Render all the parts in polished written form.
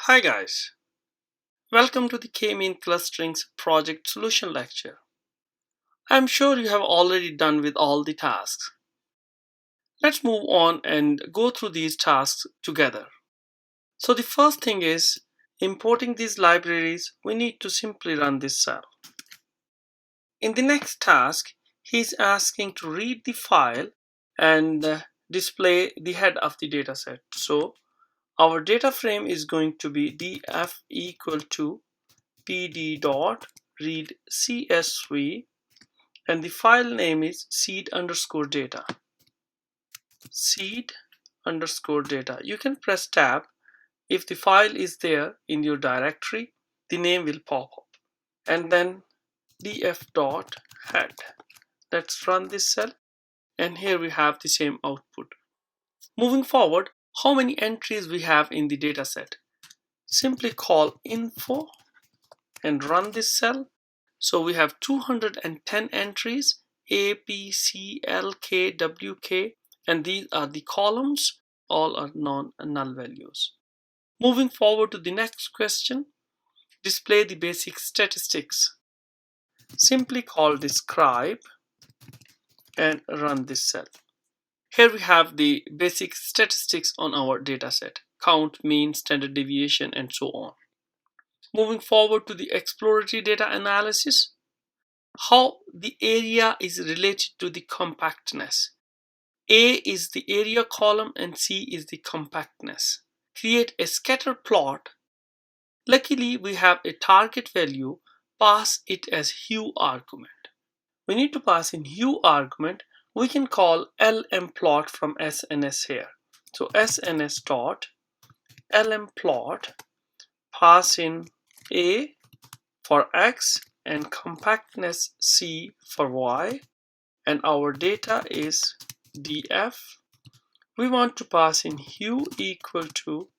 Hi guys, welcome to the K-mean clusterings project solution lecture. I'm sure you have already done with all the tasks. Let's move on and go through these tasks together. So the first thing is importing these libraries. We need to simply run this cell. In the next task, he's asking to read the file and display the head of the dataset. So our data frame is going to be df equal to pd dot read csv, and the file name is seed underscore data. Seed underscore data. You can press tab. If the file is there in your directory, the name will pop up. And then df dot head. Let's run this cell, and here we have the same output. Moving forward, how many entries we have in the dataset? Simply call info and run this cell. So we have 210 entries, A, P, C, L, K, W, K, and these are the columns. All are non-null values. Moving forward to the next question, display the basic statistics. Simply call describe and run this cell. Here we have the basic statistics on our dataset: count, mean, standard deviation, and so on. Moving forward to the exploratory data analysis, how the area is related to the compactness. A is the area column and C is the compactness. Create a scatter plot. Luckily, we have a target value. Pass it as hue argument. We need to pass in hue argument. We can call lmplot from SNS here. So SNS dot lmplot, pass in A for X and compactness C for Y, and our data is df. We want to pass in hue equal to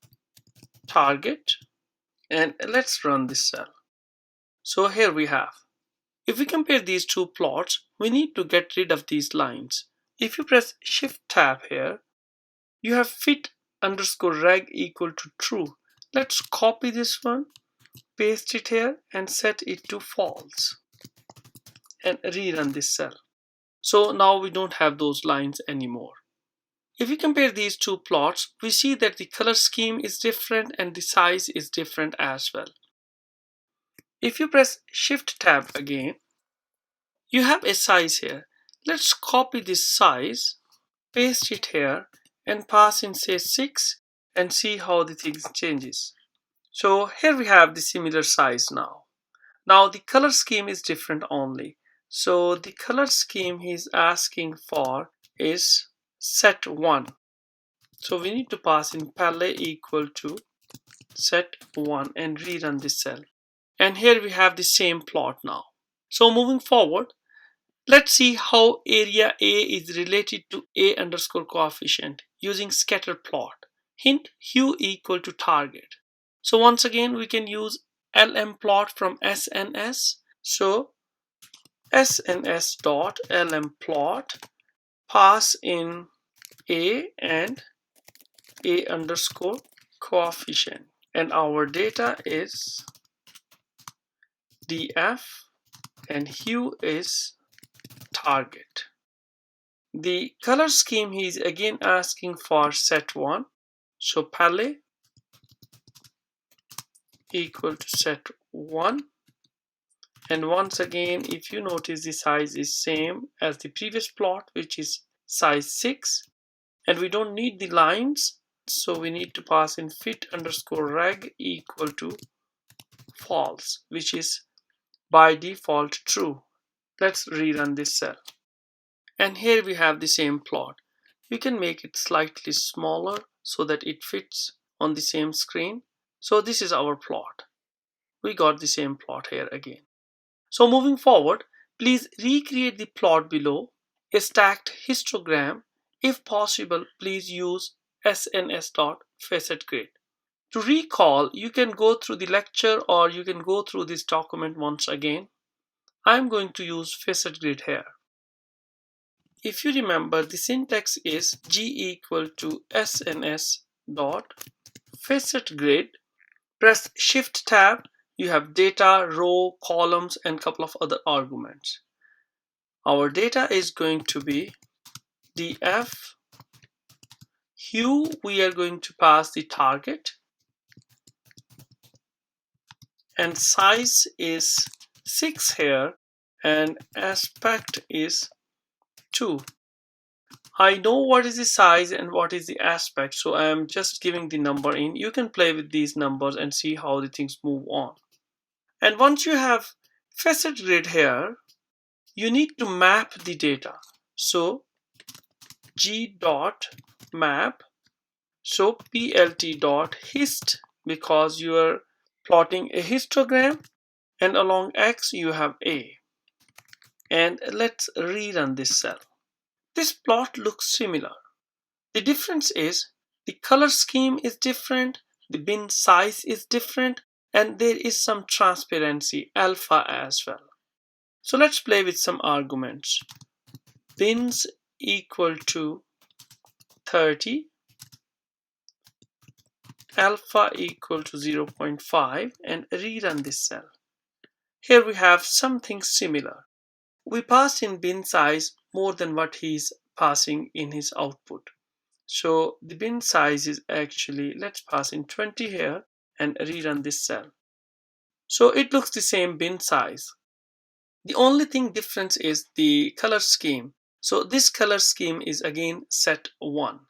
target, and let's run this cell. So here we have. If we compare these two plots, we need to get rid of these lines. If you press shift tab here, you have fit underscore reg equal to true. Let's copy this one, paste it here, and set it to false, and rerun this cell. So now we don't have those lines anymore. If we compare these two plots, we see that the color scheme is different and the size is different as well. If you press shift tab again, you have a size here. Let's copy this size, paste it here, and pass in say 6 and see how the thing changes. So here we have the similar size now. Now the color scheme is different only. So the color scheme he's asking for is set 1. So we need to pass in palette equal to set 1 and rerun this cell. And here we have the same plot now. So moving forward, let's see how area A is related to A underscore coefficient using scatter plot. Hint hue equal to target. So once again we can use lmplot from SNS. So SNS dot lmplot, pass in A and A underscore coefficient, and our data is df and hue is target. The color scheme he is again asking for set 1. So palette equal to set 1. And once again, if you notice, the size is same as the previous plot, which is size 6. And we don't need the lines, so we need to pass in fit underscore reg equal to false, which is by default true. Let's rerun this cell. And here we have the same plot. We can make it slightly smaller so that it fits on the same screen. So this is our plot. We got the same plot here again. So moving forward, please recreate the plot below, a stacked histogram. If possible, please use SNS.FacetGrid. To recall, you can go through the lecture or you can go through this document once again. I'm going to use FacetGrid here. If you remember, the syntax is G equal to SNS dot FacetGrid Press Shift tab. You have data, row, columns, and a couple of other arguments. Our data is going to be df. Hue, we are going to pass the target, and size is 6 here, and aspect is 2. I know what is the size and what is the aspect, so I am just giving the number in. You can play with these numbers and see how the things move on. And once you have facet grid here, you need to map the data. So g dot map, so plt dot hist, because you are plotting a histogram, and along x you have a. And let's rerun this cell. This plot looks similar. The difference is the color scheme is different, the bin size is different, and there is some transparency alpha as well. So let's play with some arguments. Bins equal to 30, alpha equal to 0.5, and rerun this cell. Here we have something similar. We passed in bin size more than what he's passing in his output. So the bin size is actually, let's pass in 20 here and rerun this cell. So it looks the same bin size. The only thing difference is the color scheme. So this color scheme is again set 1.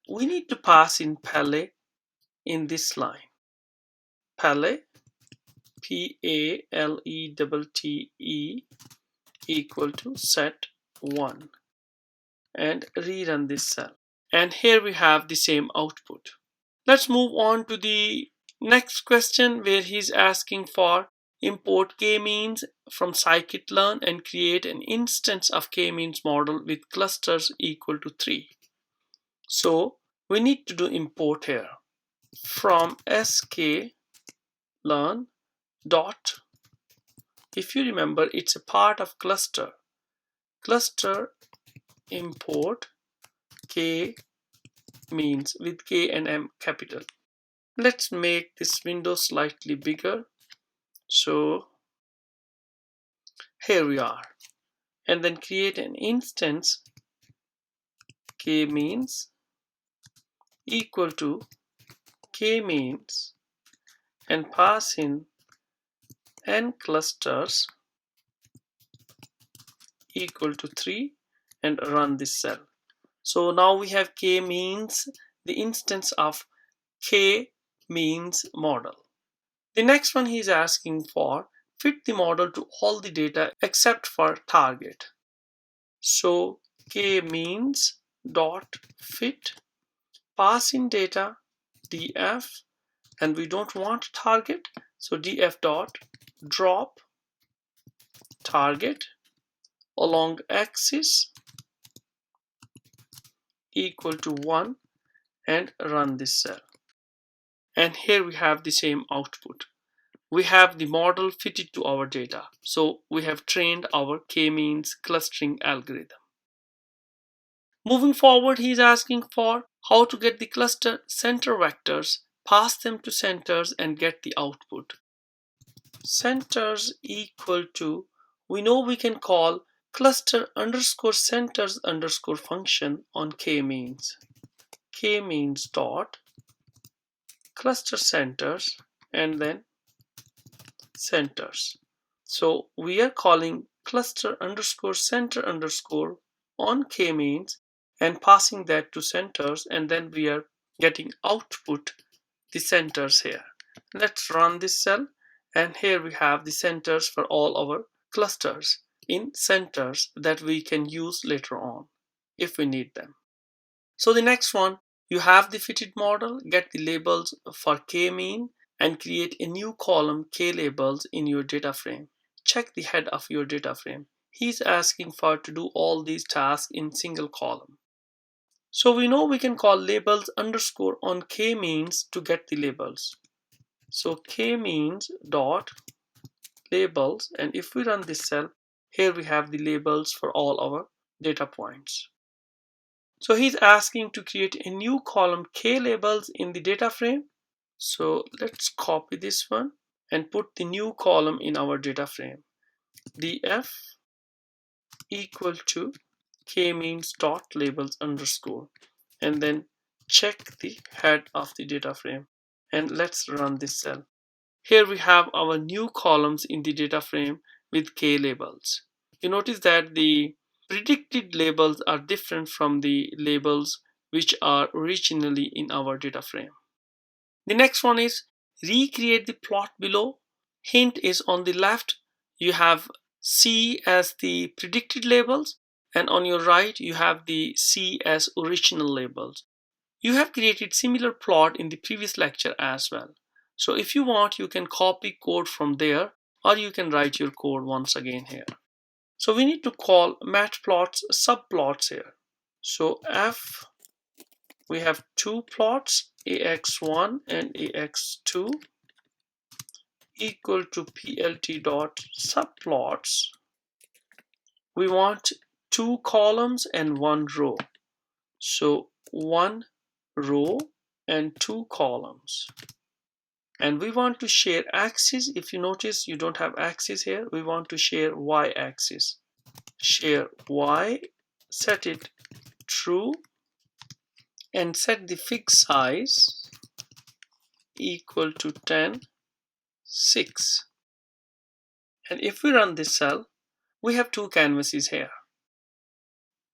We need to pass in palette in this line. Palette, P-A-L-E-T-T-E equal to set 1, and rerun this cell. And here we have the same output. Let's move on to the next question, where he's asking for import k-means from Scikit-Learn and create an instance of k-means model with clusters equal to 3. So we need to do import here from Scikit-Learn dot, if you remember, it's a part of cluster import k means with K and M capital. Let's make this window slightly bigger. So here we are, and then create an instance k means equal to k means and pass in n clusters equal to 3 and run this cell. So now we have k means, the instance of k means model. The next one he's asking for fit the model to all the data except for target. So k means dot fit, pass in data df, and we don't want target, so df dot drop target along axis equal to 1 and run this cell. And here we have the same output. We have the model fitted to our data. So we have trained our k-means clustering algorithm. Moving forward, he is asking for how to get the cluster center vectors, pass them to centers, and get the output. Centers equal to, we know we can call cluster underscore centers underscore function on k-means. K-means dot cluster centers and then centers. So we are calling cluster underscore center underscore on k-means and passing that to centers, and then we are getting output the centers here. Let's run this cell, and here we have the centers for all our clusters in centers that we can use later on if we need them. So the next one, you have the fitted model, get the labels for k-mean and create a new column k labels in your data frame. Check the head of your data frame. He's asking for to do all these tasks in single column. So we know we can call labels underscore on k-means to get the labels. So k-means dot labels, and if we run this cell, here we have the labels for all our data points. So he's asking to create a new column k labels in the data frame. So let's copy this one and put the new column in our data frame. df equal to k-means dot labels underscore, and then check the head of the data frame, and let's run this cell. Here we have our new columns in the data frame with k labels. You notice that the predicted labels are different from the labels which are originally in our data frame. The next one is recreate the plot below. Hint is on the left you have C as the predicted labels, and on your right you have the C as original labels. You have created similar plot in the previous lecture as well. So if you want, you can copy code from there, or you can write your code once again here. So we need to call matplots subplots here. So f, we have two plots, ax1 and ax2, equal to plt dot subplots. We want two columns and one row. So one row and two columns. And we want to share axis. If you notice, you don't have axis here. We want to share y axis. Share y, set it true, and set the fixed size equal to 10, 6. And if we run this cell, we have two canvases here.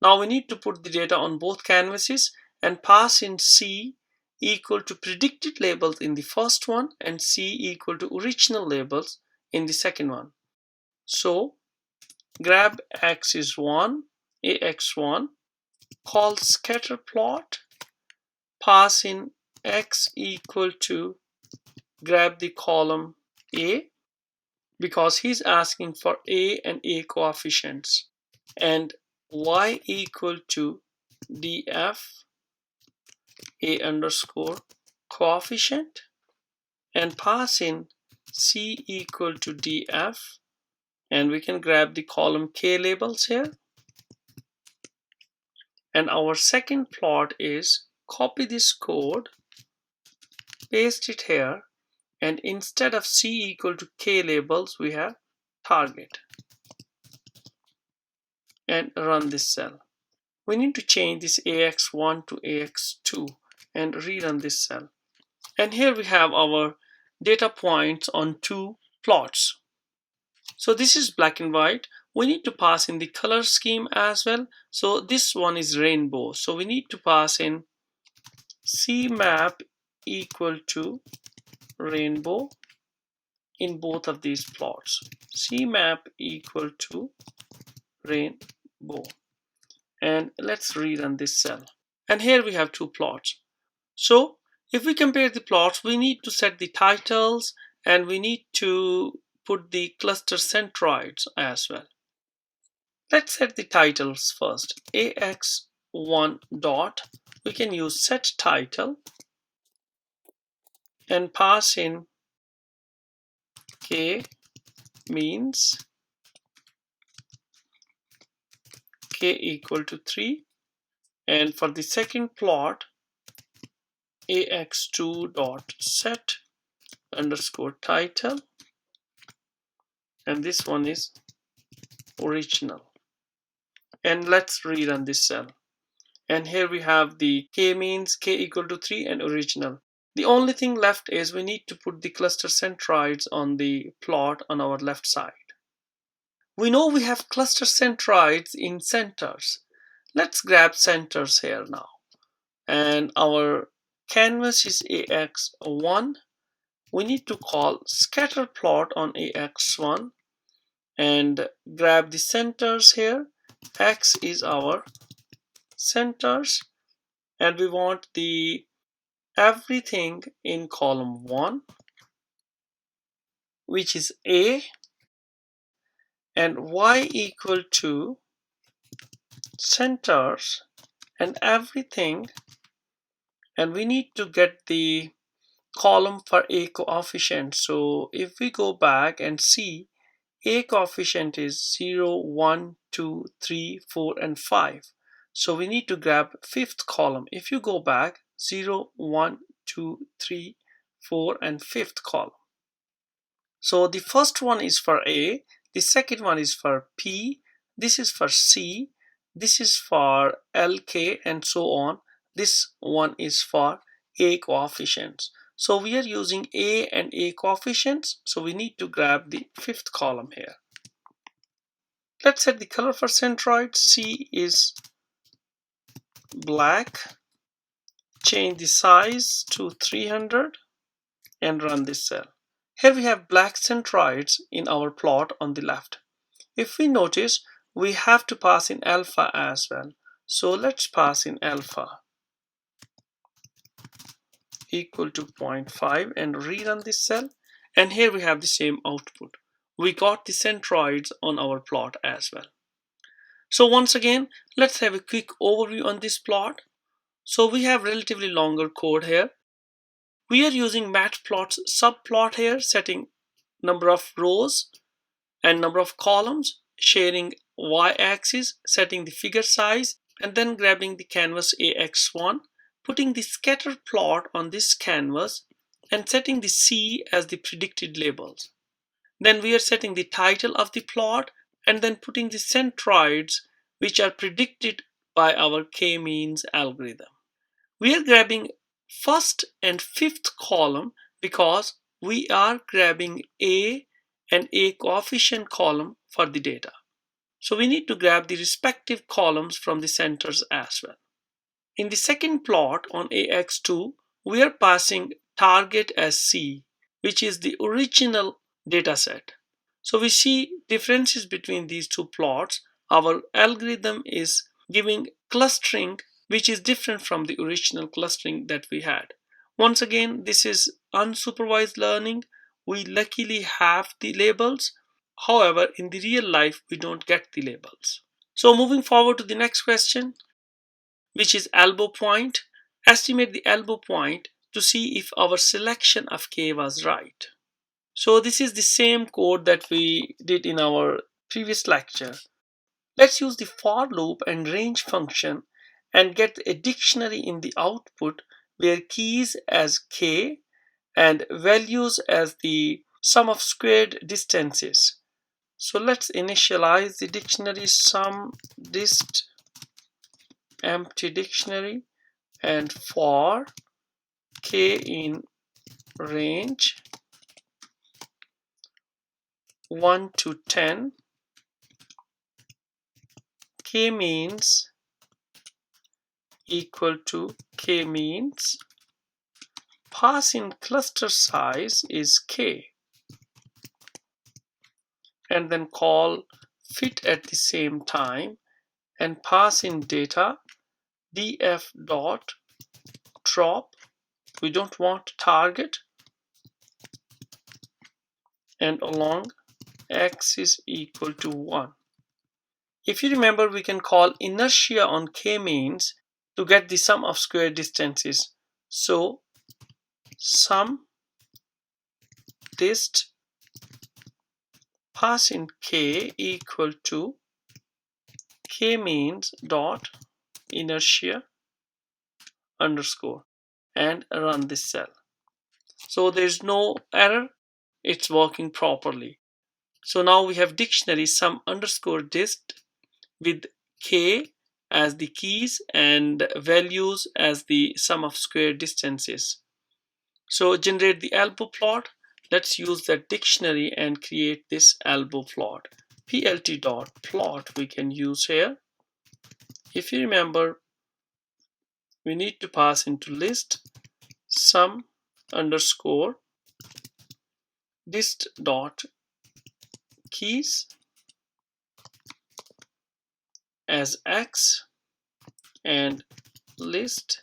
Now we need to put the data on both canvases and pass in C equal to predicted labels in the first one and C equal to original labels in the second one. So grab axis 1, ax1, call scatter plot, pass in x equal to, grab the column A because he's asking for A and A coefficients, and y equal to df A underscore coefficient, and pass in C equal to df, and we can grab the column K labels here. And our second plot is copy this code, paste it here, and instead of C equal to K labels we have target, and run this cell. We need to change this ax1 to ax2 and rerun this cell. And here we have our data points on two plots. So this is black and white. We need to pass in the color scheme as well. So this one is rainbow. So we need to pass in CMap equal to rainbow in both of these plots. CMap equal to rainbow. And let's rerun this cell. And here we have two plots. So if we compare the plots, we need to set the titles and we need to put the cluster centroids as well. Let's set the titles first. ax1 dot, we can use set title and pass in k means k equal to 3, and for the second plot ax2 dot set underscore title, and this one is original. And let's rerun this cell. And here we have the k means k equal to 3 and original. The only thing left is we need to put the cluster centroids on the plot on our left side. We know we have cluster centroids in centers. Let's grab centers here now. And our canvas is ax1. We need to call scatter plot on ax1 and grab the centers here. X is our centers, and we want the everything in column 1, which is A, and y equal to centers and everything, and we need to get the column for A coefficient. So if we go back and see, A coefficient is 0, 1, 2, 3, 4, and 5. So we need to grab fifth column. If you go back, 0, 1, 2, 3, 4th, and 5th column. So the first one is for A, the second one is for P, this is for C, this is for LK, and so on. This one is for A coefficients. So we are using A and A coefficients, so we need to grab the 5th column here. Let's set the color for centroid. C is black. Change the size to 300 and run this cell. Here we have black centroids in our plot on the left. If we notice, we have to pass in alpha as well. So let's pass in alpha equal to 0.5 and rerun this cell. And here we have the same output. We got the centroids on our plot as well. So once again, let's have a quick overview on this plot. So we have relatively longer code here. We are using matplot's subplot here, setting number of rows and number of columns, sharing y-axis, setting the figure size, and then grabbing the canvas AX1, putting the scatter plot on this canvas, and setting the C as the predicted labels. Then we are setting the title of the plot, and then putting the centroids, which are predicted by our k-means algorithm. We are grabbing 1st and 5th column because we are grabbing A and A coefficient column for the data. So we need to grab the respective columns from the centers as well. In the second plot on AX2, we are passing target as C, which is the original data set. So we see differences between these two plots. Our algorithm is giving clustering which is different from the original clustering that we had. Once again, this is unsupervised learning. We luckily have the labels. However, in the real life, we don't get the labels. So moving forward to the next question, which is elbow point. Estimate the elbow point to see if our selection of K was right. So this is the same code that we did in our previous lecture. Let's use the for loop and range function and get a dictionary in the output where keys as K and values as the sum of squared distances. So let's initialize the dictionary sum dist empty dictionary and for K in range 1 to 10, K means equal to K means, pass in cluster size is K, and then call fit at the same time and pass in data df dot drop. We don't want target, and along x is equal to 1. If you remember, we can call inertia on k-means to get the sum of square distances. So sum dist pass in k equal to k-means dot inertia underscore and run this cell. So there's no error, it's working properly. So now we have dictionary sum underscore dist with K as the keys and values as the sum of square distances. So generate the elbow plot. Let's use that dictionary and create this elbow plot. plt.plot we can use here. If you remember, we need to pass into list sum underscore dist dot keys as x and list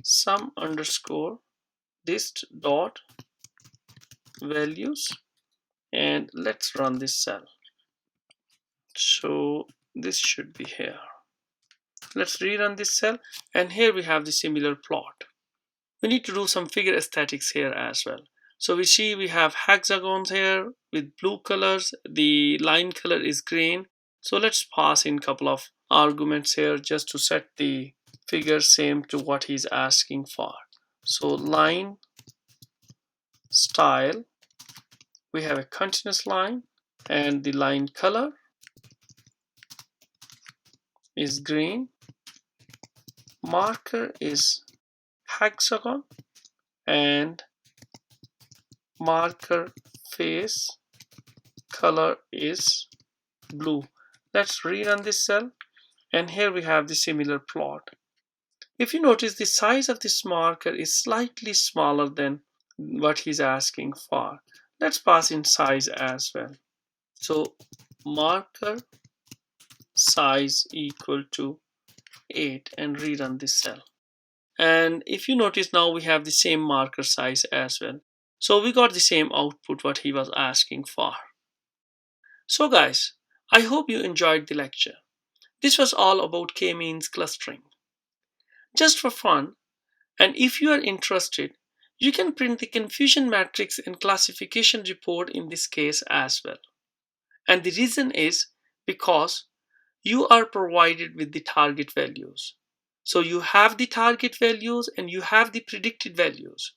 sum underscore dist dot values, and let's run this cell. So this should be here. Let's rerun this cell, and here we have the similar plot. We need to do some figure aesthetics here as well. So we see we have hexagons here with blue colors. The line color is green. So let's pass in a couple of arguments here just to set the figure same to what he's asking for. So line style, we have a continuous line, and the line color is green, marker is hexagon, and marker face color is blue. Let's rerun this cell, and here we have the similar plot. If you notice, the size of this marker is slightly smaller than what he's asking for. Let's pass in size as well. So marker size equal to 8 and rerun this cell. And if you notice, now we have the same marker size as well. So we got the same output what he was asking for. So guys, I hope you enjoyed the lecture. This was all about k-means clustering. Just for fun, and if you are interested, you can print the confusion matrix and classification report in this case as well. And the reason is because you are provided with the target values. So you have the target values and you have the predicted values.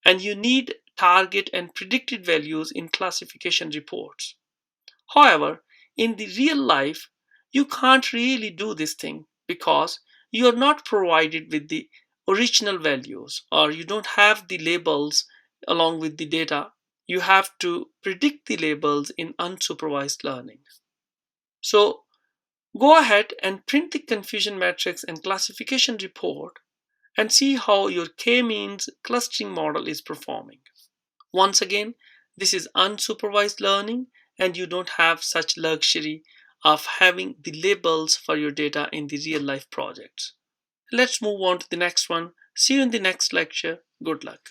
And you need target and predicted values in classification reports. However, in the real life, you can't really do this thing because you are not provided with the original values, or you don't have the labels along with the data. You have to predict the labels in unsupervised learning. So go ahead and print the confusion matrix and classification report and see how your k-means clustering model is performing. Once again, this is unsupervised learning, and you don't have such luxury of having the labels for your data in the real life projects. Let's move on to the next one. See you in the next lecture. Good luck.